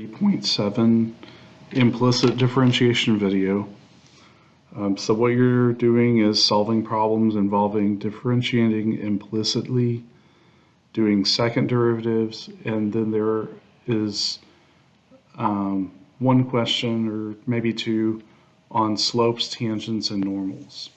3.7 implicit differentiation video. So what you're doing is solving problems involving differentiating implicitly, doing second derivatives, and then there is one question or maybe two on slopes, tangents, and normals.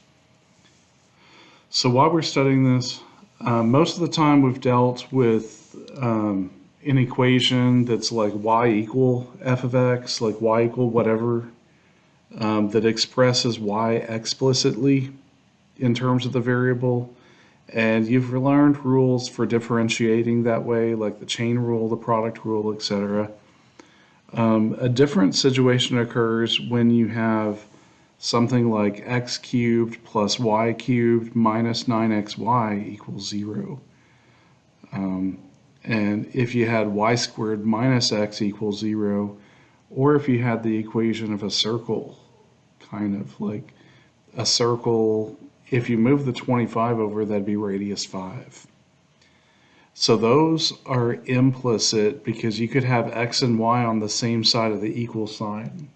So while we're studying this, most of the time we've dealt with an equation that's like y equal f of x, like y equal whatever, that expresses y explicitly in terms of the variable. And you've learned rules for differentiating that way, like the chain rule, the product rule, etc. A different situation occurs when you have something like x cubed plus y cubed minus 9xy equals 0. And if you had y squared minus x equals 0, or if you had the equation of a circle, kind of like a circle, if you move the 25 over, that'd be radius 5. So those are implicit because you could have x and y on the same side of the equal sign.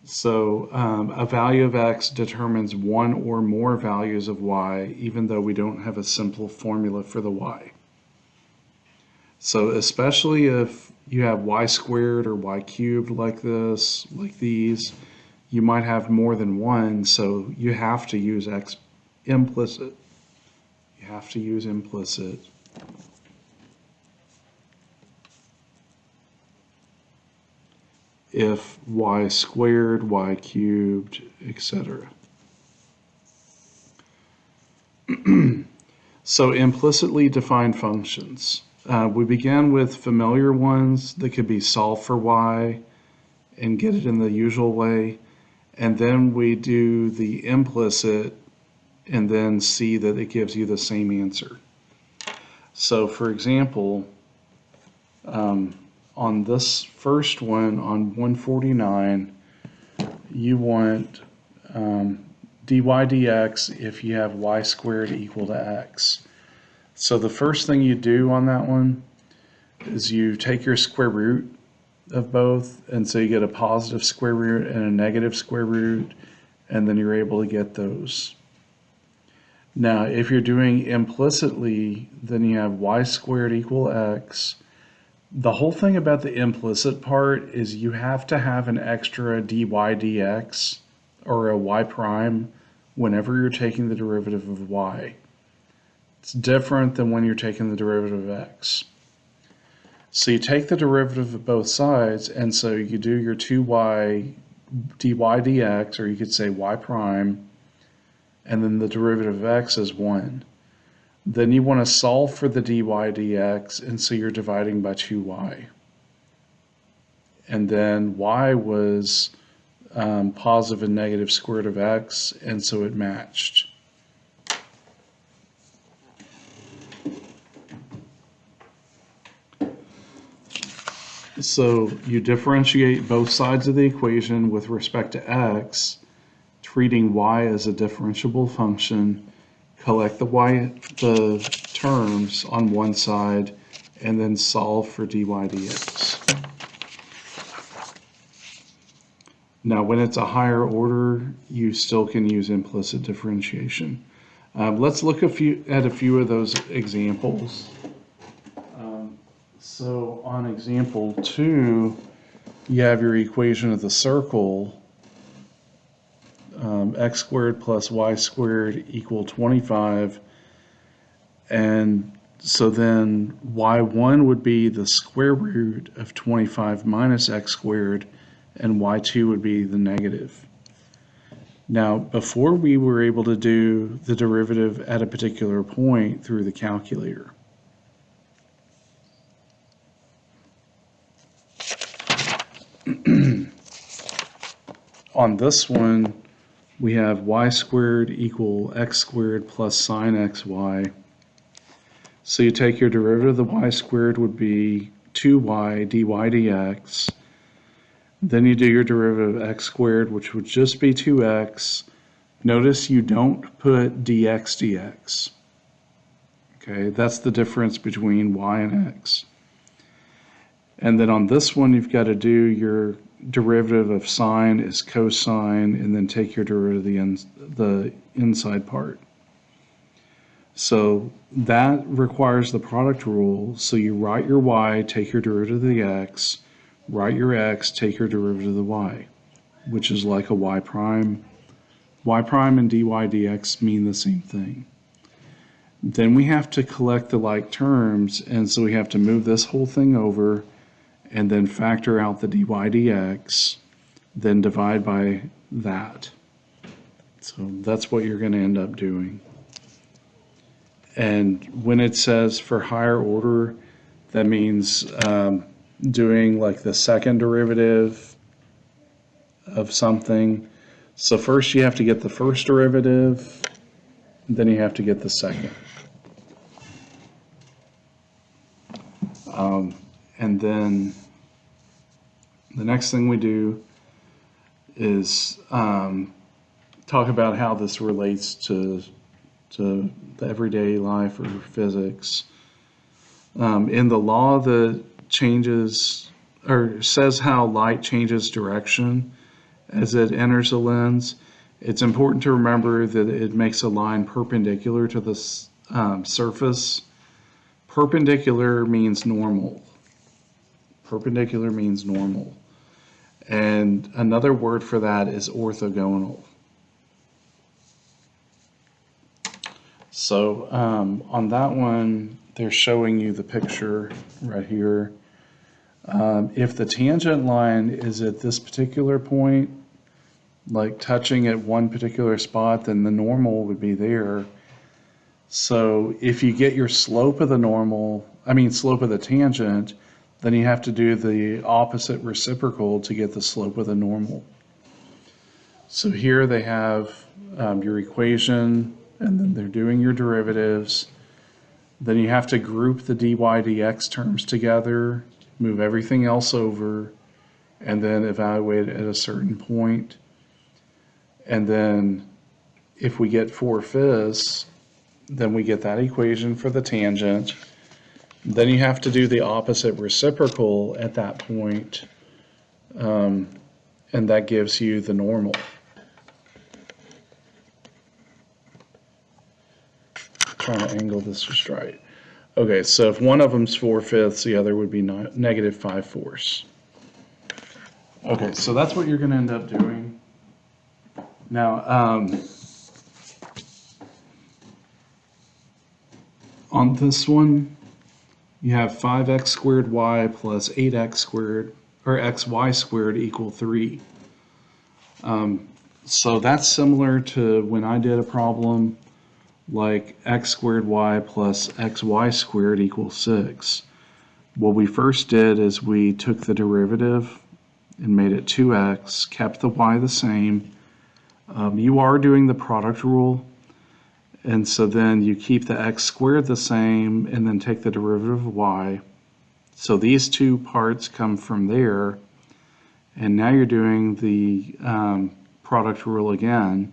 So a value of x determines one or more values of y, even though we don't have a simple formula for the y. So especially if you have y squared or y cubed like this, like these, you might have more than one, so you have to use x implicit. You have to use implicit. If y squared, y cubed, etc. So implicitly defined functions. We began with familiar ones that could be solve for y and get it in the usual way. And then we do the implicit and then see that it gives you the same answer. So for example, on this first one, on 149, you want dy dx if you have y squared equal to x. So the first thing you do on that one is you take your square root of both, and so you get a positive square root and a negative square root, and then you're able to get those. Now, if you're doing implicitly, then you have y squared equal x. The whole thing about the implicit part is you have to have an extra dy dx or a y prime whenever you're taking the derivative of y. It's different than when you're taking the derivative of x. So you take the derivative of both sides, and so you do your 2y dy dx, or you could say y prime, and then the derivative of x is 1. Then you want to solve for the dy dx, and so you're dividing by 2y. And then y was positive and negative square root of x, and so it matched. So you differentiate both sides of the equation with respect to x, treating y as a differentiable function, collect the terms on one side, and then solve for dy dx. Now, when it's a higher order, you still can use implicit differentiation. Let's look at a few of those examples. So on example 2, you have your equation of the circle, x squared plus y squared equal 25, and so then y1 would be the square root of 25 minus x squared, and y2 would be the negative. Now, before we were able to do the derivative at a particular point through the calculator. On this one, we have y squared equal x squared plus sine xy. So you take your derivative of the y squared would be 2y dy dx. Then you do your derivative of x squared, which would just be 2x. Notice you don't put dx dx. Okay, that's the difference between y and x. And then on this one, you've got to do your derivative of sine is cosine, and then take your derivative of the inside part. So that requires the product rule. So you write your y, take your derivative of the x, write your x, take your derivative of the y, which is like a y prime. Y prime and dy dx mean the same thing. Then we have to collect the like terms, and so we have to move this whole thing over and then factor out the dy dx, then divide by that. So that's what you're going to end up doing. And when it says for higher order, that means doing like the second derivative of something. So first you have to get the first derivative, then you have to get the second. And then the next thing we do is talk about how this relates to the everyday life or physics. In the law that changes or says how light changes direction as it enters a lens, it's important to remember that it makes a line perpendicular to the surface. Perpendicular means normal. Perpendicular means normal. And another word for that is orthogonal. So on that one, they're showing you the picture right here. If the tangent line is at this particular point, like touching at one particular spot, then the normal would be there. So if you get your slope of the slope of the tangent, then you have to do the opposite reciprocal to get the slope of the normal. So here they have your equation, and then they're doing your derivatives. Then you have to group the dy dx terms together, move everything else over, and then evaluate it at a certain point. And then if we get 4/5, then we get that equation for the tangent. Then you have to do the opposite reciprocal at that point, and that gives you the normal. Trying to angle this just right. Okay, so if one of them's 4/5, the other would be negative 5/4. Okay, so that's what you're going to end up doing. Now, on this one, you have 5x squared y plus 8x squared, or xy squared equal 3. So that's similar to when I did a problem like x squared y plus xy squared equals 6. What we first did is we took the derivative and made it 2x, kept the y the same. You are doing the product rule, and so then you keep the x squared the same and then take the derivative of y. So these two parts come from there, and now you're doing the product rule again.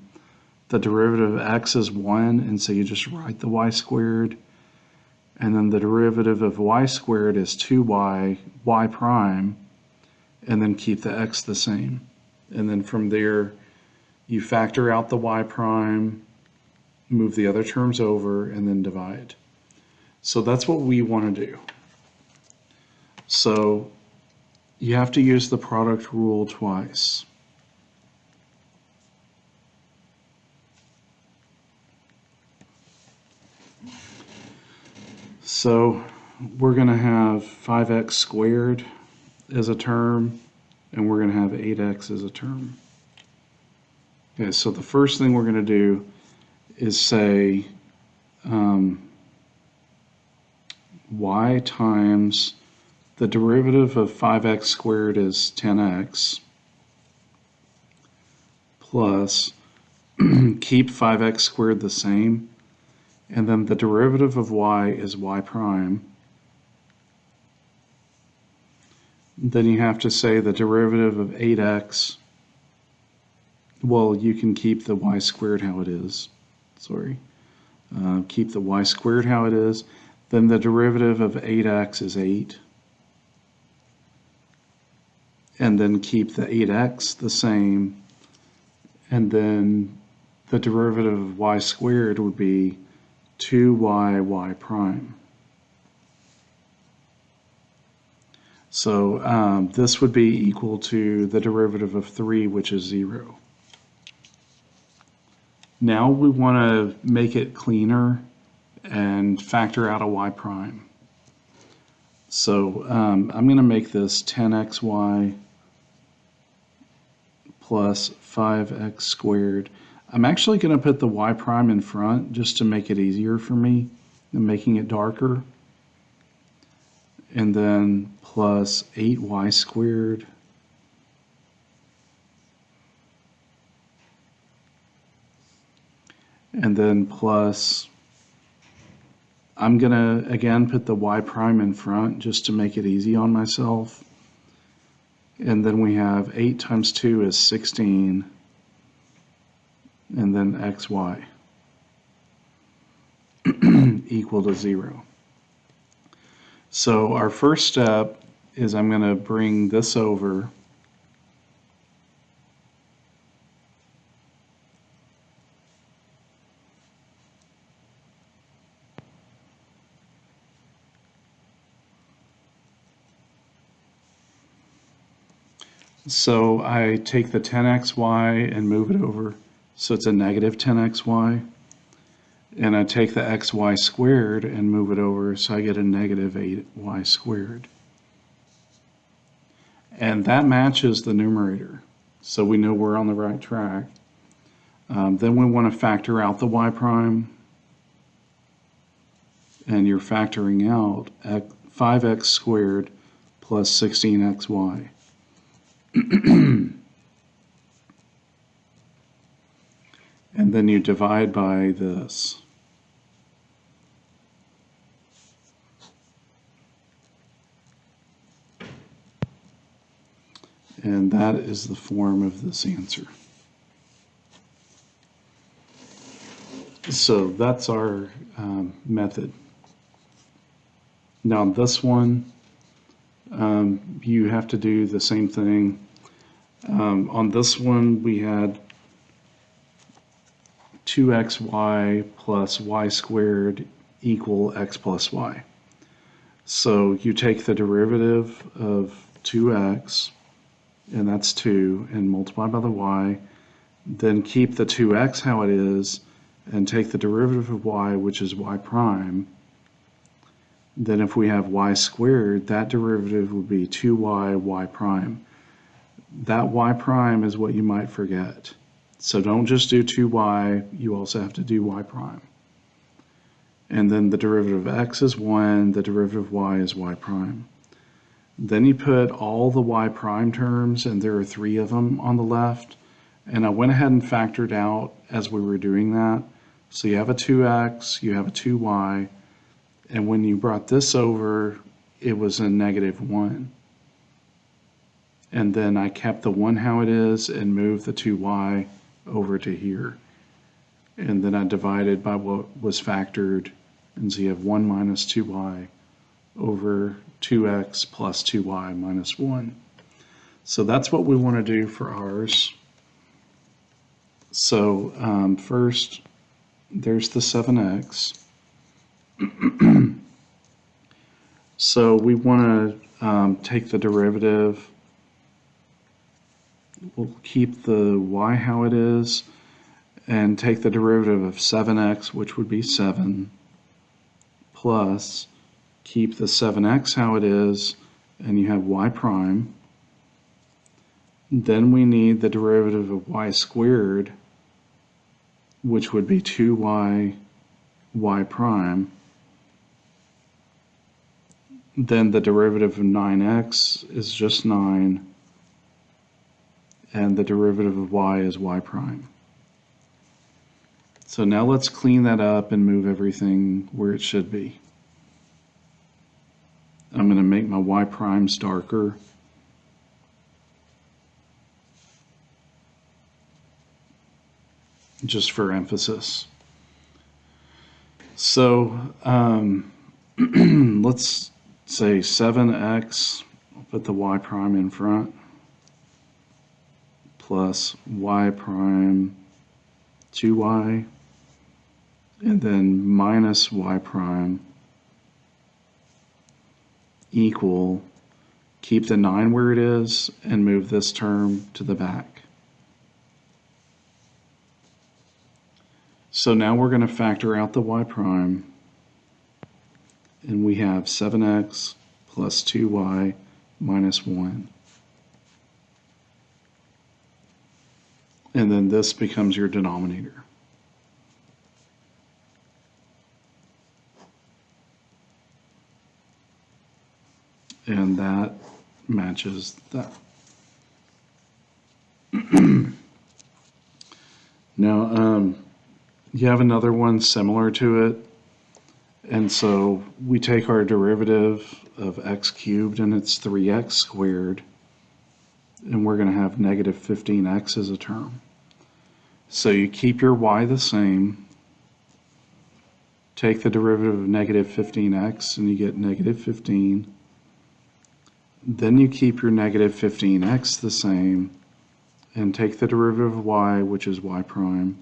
The derivative of x is 1, and so you just write the y squared. And then the derivative of y squared is 2y, y prime, and then keep the x the same. And then from there, you factor out the y prime, move the other terms over, and then divide. So that's what we want to do. So you have to use the product rule twice. So we're going to have 5x squared as a term, and we're going to have 8x as a term. Okay, so the first thing we're going to do is say y times the derivative of 5x squared is 10x plus keep 5x squared the same, and then the derivative of y is y prime. Then you have to say the derivative of 8x, well, you can keep the y squared how it is. Sorry. Keep the y squared how it is. Then the derivative of 8x is 8. and then keep the 8x the same, and then the derivative of y squared would be 2y prime. So this would be equal to the derivative of 3, which is 0. Now we want to make it cleaner and factor out a y prime. So I'm going to make this 10xy plus 5x squared. I'm actually going to put the y prime in front just to make it easier for me and making it darker. And then plus 8y squared and then plus, I'm going to again put the y prime in front just to make it easy on myself. And then we have 8 times 2 is 16, and then xy equal to 0. So our first step is I'm going to bring this over So I take the 10xy and move it over, so it's a negative 10xy. And I take the xy squared and move it over, so I get a negative 8y squared. And that matches the numerator, so we know we're on the right track. Then we want to factor out the y prime, and you're factoring out 5x squared plus 16xy. And then you divide by this. And that is the form of this answer. So that's our method. Now this one, you have to do the same thing. On this one, we had 2xy plus y squared equal x plus y. So you take the derivative of 2x, and that's 2, and multiply by the y, then keep the 2x how it is, and take the derivative of y, which is y prime. Then if we have y squared, that derivative would be 2y y prime. That y prime is what you might forget. So don't just do 2y, you also have to do y prime. And then the derivative of x is 1, the derivative of y is y prime. Then you put all the y prime terms, and there are 3 of them on the left. And I went ahead and factored out as we were doing that. So you have a 2x, you have a 2y, and when you brought this over, it was a negative 1. And then I kept the 1 how it is and moved the 2y over to here. And then I divided by what was factored, and so you have 1 minus 2y over 2x plus 2y minus 1. So that's what we want to do for ours. So first, there's the 7x. So we want to take the derivative. We'll keep the y how it is and take the derivative of 7x, which would be 7, plus keep the 7x how it is, and you have y prime. Then we need the derivative of y squared, which would be 2y y prime. Then the derivative of 9x is just 9, and the derivative of y is y prime. So now let's clean that up and move everything where it should be. I'm going to make my y primes darker. Just for emphasis. So let's say 7x, I'll put the y prime in front. plus y prime 2y, and then minus y prime equal, keep the 9 where it is, and move this term to the back. So now we're going to factor out the y prime, and we have 7x plus 2y minus 1. And then this becomes your denominator. And that matches that. Now, you have another one similar to it. And so we take our derivative of x cubed, and it's 3x squared. And we're going to have negative 15x as a term. So you keep your y the same. Take the derivative of negative 15x, and you get negative 15. Then you keep your negative 15x the same, and take the derivative of y, which is y prime.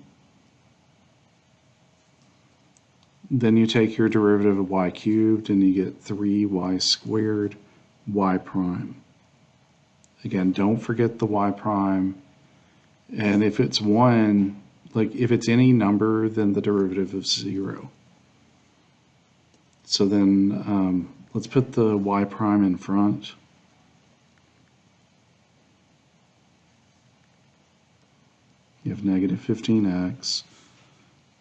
Then you take your derivative of y cubed, and you get 3y squared y prime. Again, don't forget the y prime. And if it's 1, like if it's any number, then the derivative of 0. So then let's put the y prime in front. You have negative 15x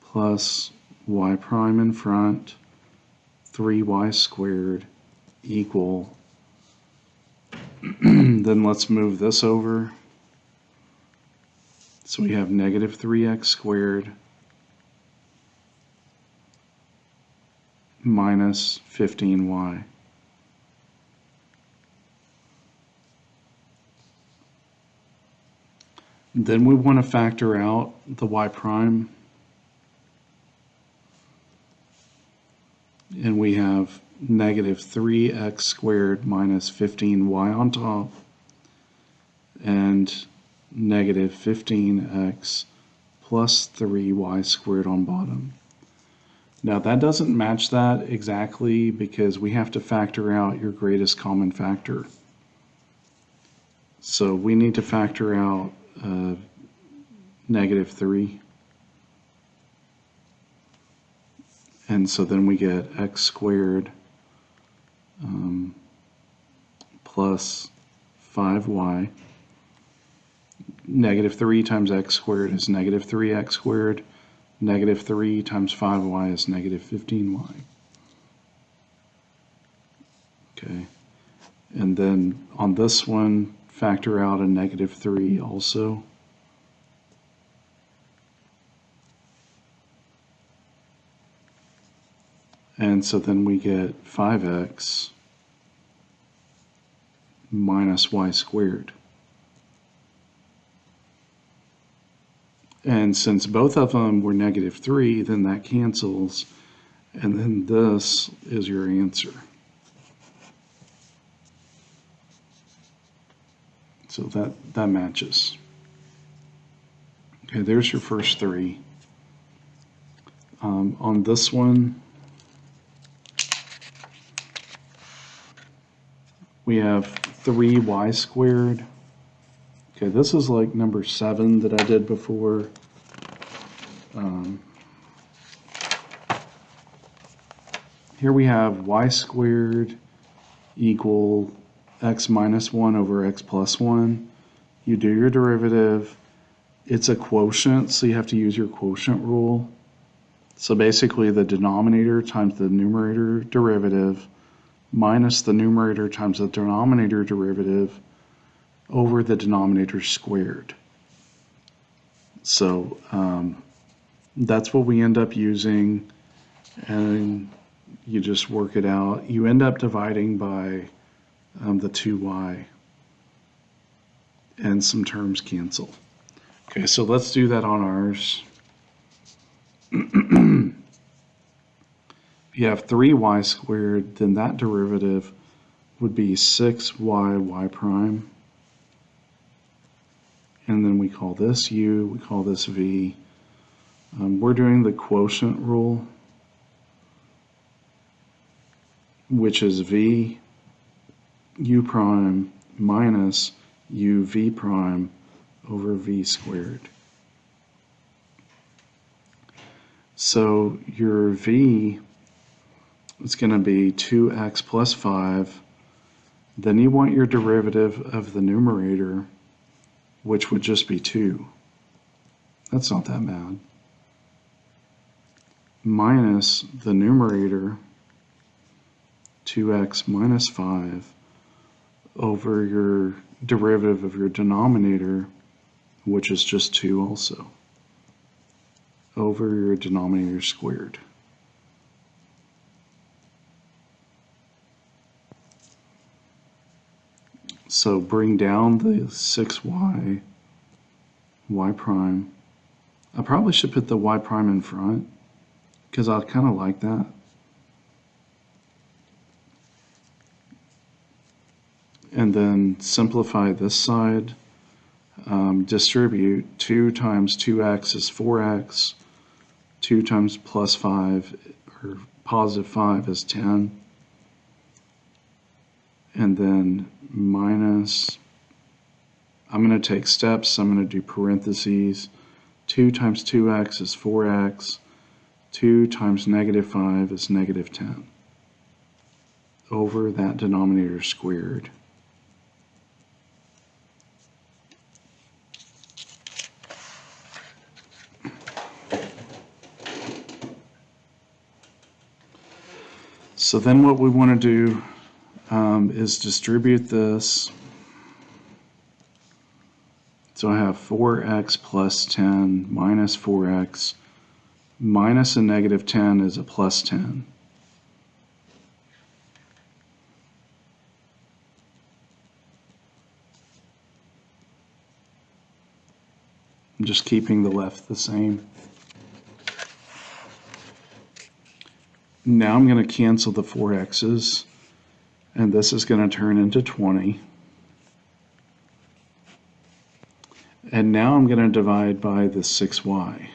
plus y prime in front, 3y squared equal, then let's move this over. So we have negative 3x squared minus 15y. Then we want to factor out the y prime. And we have negative 3x squared minus 15y on top, and negative 15x plus 3y squared on bottom. Now that doesn't match that exactly because we have to factor out your greatest common factor. So we need to factor out negative 3. And so then we get x squared plus 5y. Negative 3 times x squared is negative 3x squared. Negative 3 times 5y is negative 15y. Okay. And then on this one, factor out a negative 3 also. And so then we get 5x minus y squared. And since both of them were negative 3, then that cancels. And then this is your answer. So that matches. Okay, there's your first 3. On this one, we have 3y squared. Okay, this is like number 7 that I did before. Here we have y squared equal x minus 1 over x plus 1. You do your derivative. It's a quotient, so you have to use your quotient rule. So basically the denominator times the numerator derivative minus the numerator times the denominator derivative over the denominator squared. So that's what we end up using, and you just work it out. You end up dividing by the 2y, and some terms cancel. Okay, so let's do that on ours. If you have 3y squared, then that derivative would be 6y y prime. and then we call this u, we call this v. We're doing the quotient rule, which is v u prime minus u v prime over v squared. So your v is going to be 2x plus 5. Then you want your derivative of the numerator, which would just be 2. That's not that bad. Minus the numerator, 2x minus 5, over your derivative of your denominator, which is just 2 also, over your denominator squared. So bring down the 6y, y prime. I probably should put the y prime in front, because I kind of like that. And then simplify this side. Distribute 2 times 2x is 4x. 2 times plus 5, or positive 5, is 10. And then minus, I'm going to take steps, I'm going to do parentheses. 2 times 2x is 4x. 2 times negative 5 is negative 10. Over that denominator squared. So then what we want to do is distribute this. So I have 4x plus 10 minus 4x. Minus a negative 10 is a plus 10. I'm just keeping the left the same. Now I'm going to cancel the 4x's, and this is going to turn into 20. And now I'm going to divide by the 6y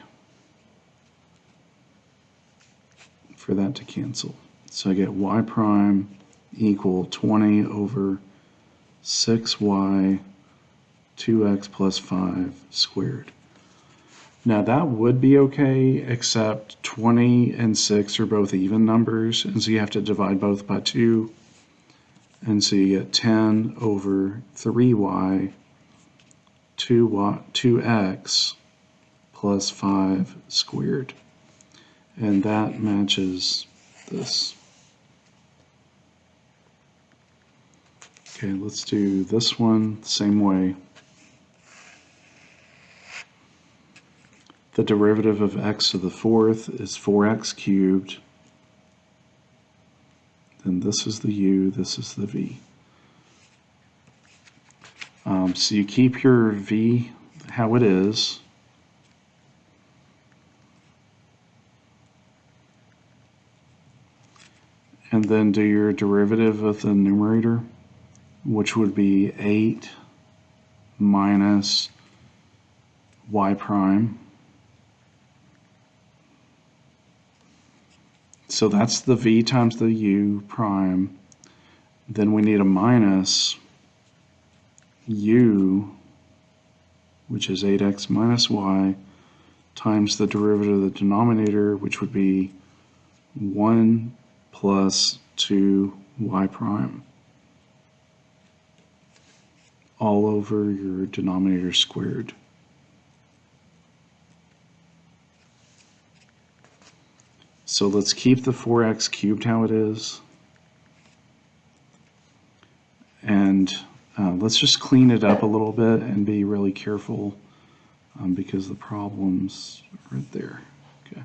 for that to cancel. So I get y prime equal 20 over 6y 2x plus 5 squared. Now that would be okay, except 20 and 6 are both even numbers, and so you have to divide both by 2. And so you get 10 over 3y 2x plus 5 squared. And that matches this. Okay, let's do this one same way. The derivative of x to the 4th is 4x cubed. Then this is the u, this is the v. So you keep your v how it is. And then do your derivative of the numerator, which would be 8 minus y prime. So that's the v times the u prime. Then we need a minus u, which is 8x minus y, times the derivative of the denominator, which would be 1 plus 2y prime, all over your denominator squared. So let's keep the 4x cubed how it is. And let's just clean it up a little bit and be really careful because the problem's right there. Okay.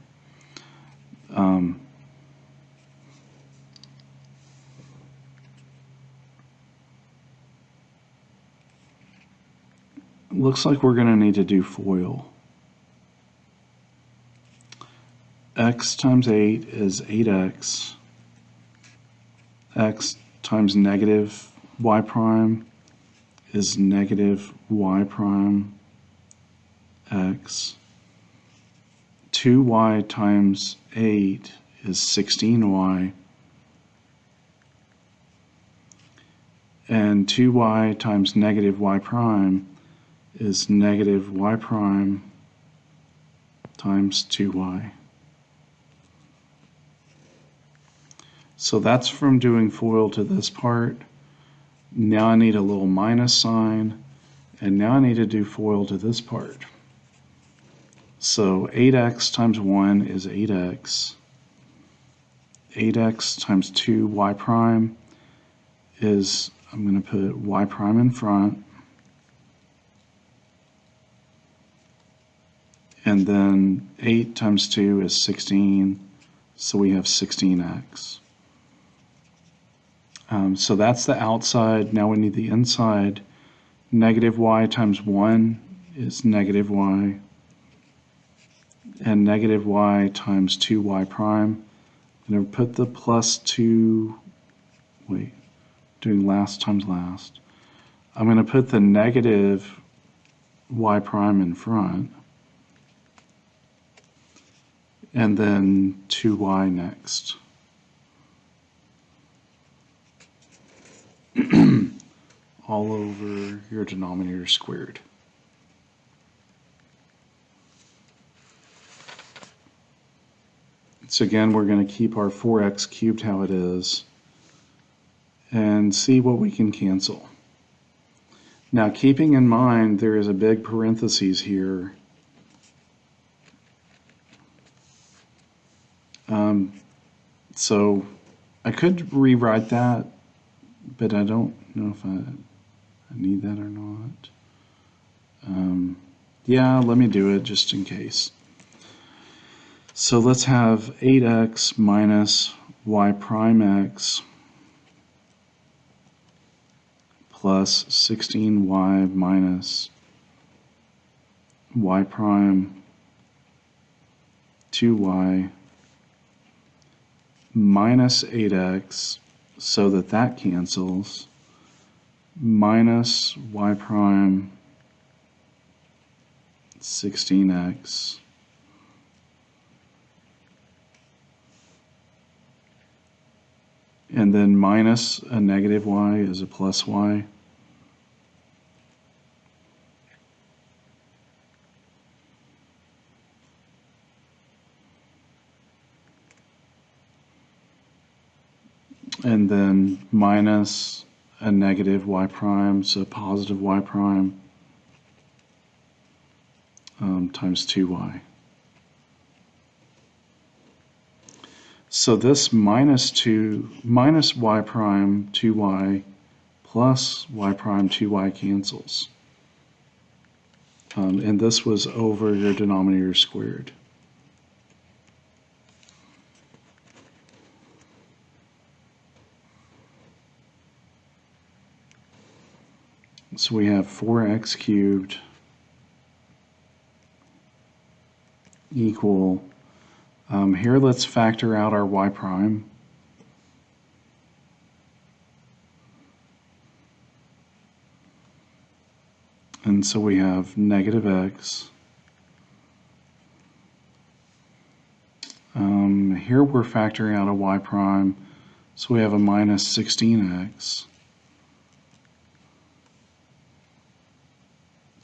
Looks like we're going to need to do FOIL. X times 8 is 8x. X times negative y prime is negative y prime. x. 2y times 8 is 16y. And 2y times negative y prime is negative y prime times 2y. So that's from doing FOIL to this part. Now I need a little minus sign, and now I need to do FOIL to this part. So 8x times 1 is 8x. 8x times 2y prime is, I'm going to put y prime in front. And then 8 times 2 is 16, so we have 16x. So that's the outside. Now we need the inside. Negative y times 1 is negative y. And negative y times 2y prime. I'm going to put the plus 2, doing last times last. I'm going to put the negative y prime in front. And then 2y next. All over your denominator squared. So again, we're going to keep our 4x cubed how it is and see what we can cancel. Now, keeping in mind there is a big parentheses here. So I could rewrite that, but I don't know if I need that or not. Yeah, let me do it just in case. So let's have 8x minus y prime x plus 16y minus y prime 2y minus 8x, so that cancels, minus y prime 16x and then minus a negative y is a plus y. And then minus a negative y prime, so positive y prime times 2y. So this minus y prime 2y plus y prime 2y cancels. And this was over your denominator squared. So we have 4x cubed equal, here let's factor out our y prime. And so we have negative x. Here we're factoring out a y prime, so we have a minus 16x.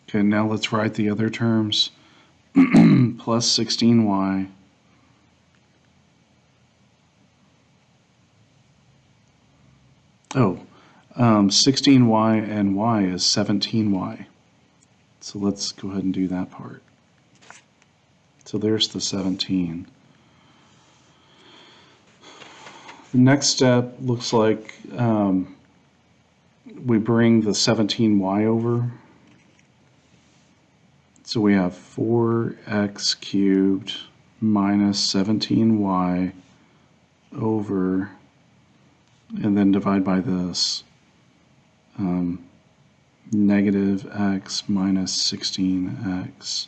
Okay, now let's write the other terms. Plus 16y Oh, 16y and y is 17y. So let's go ahead and do that part. So there's the 17. The next step looks like we bring the 17y over. So we have 4x cubed minus 17y over, and then divide by this, negative x minus 16x.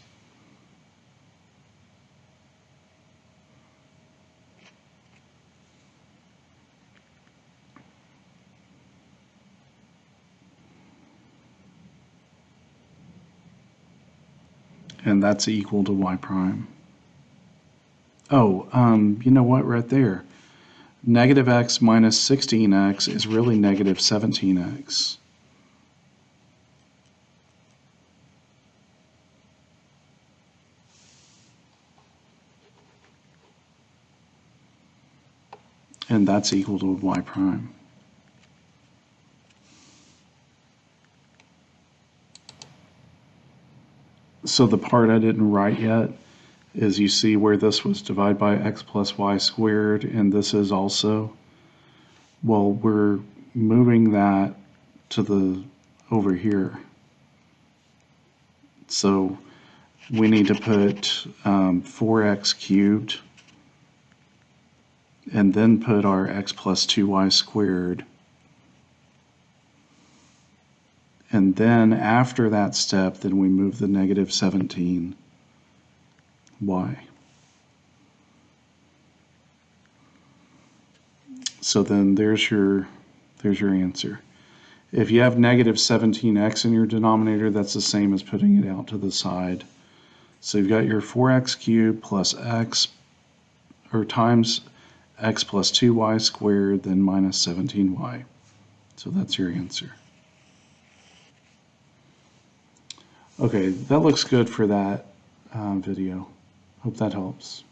and that's equal to y prime. Oh, you know what, right there. Negative x minus 16x is really negative 17x. And that's equal to y prime. So the part I didn't write yet is you see where this was divided by x plus y squared, and this is also, well, we're moving that to the over here. So we need to put 4x cubed and then put our x plus 2y squared. And then after that step, then we move the negative 17y. So then there's your answer. If you have negative 17x in your denominator, that's the same as putting it out to the side. So you've got your 4x cubed plus x, or times x plus 2y squared, then minus 17y. So that's your answer. Okay, that looks good for that video. Hope that helps.